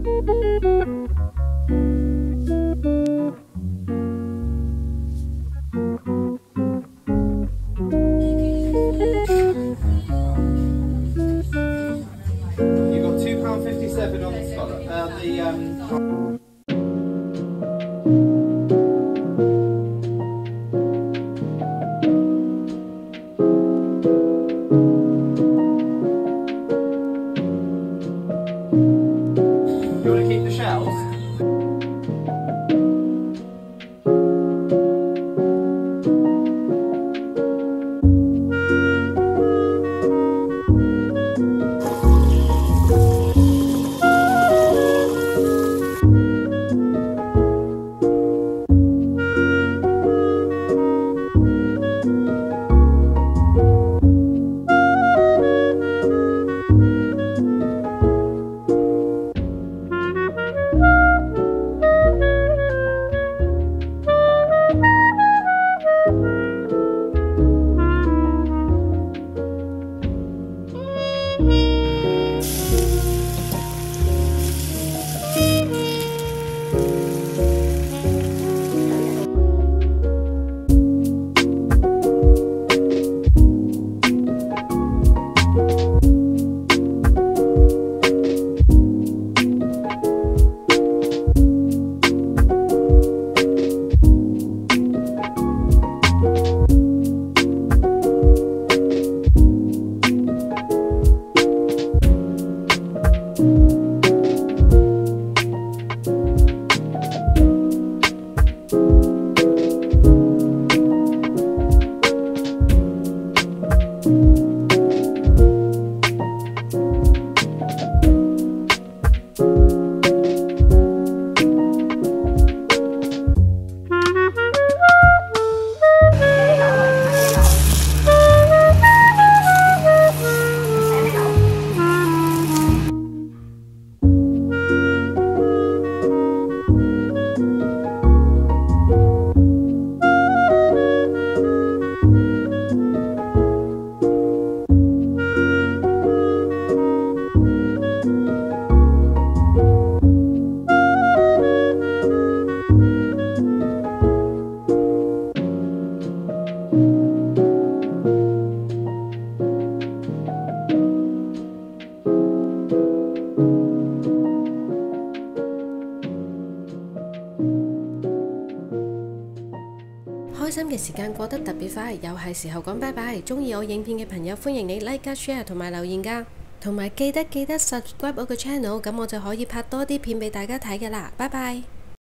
£2.57 on the scallop. You want to keep the shells?開心嘅時間過得特別快，又係時候講拜拜。中意我影片嘅朋友，歡迎你 like、share 同埋留言㗎，同埋記得 subscribe 我個 channel， 咁我就可以拍多啲片俾大家睇㗎啦。拜拜。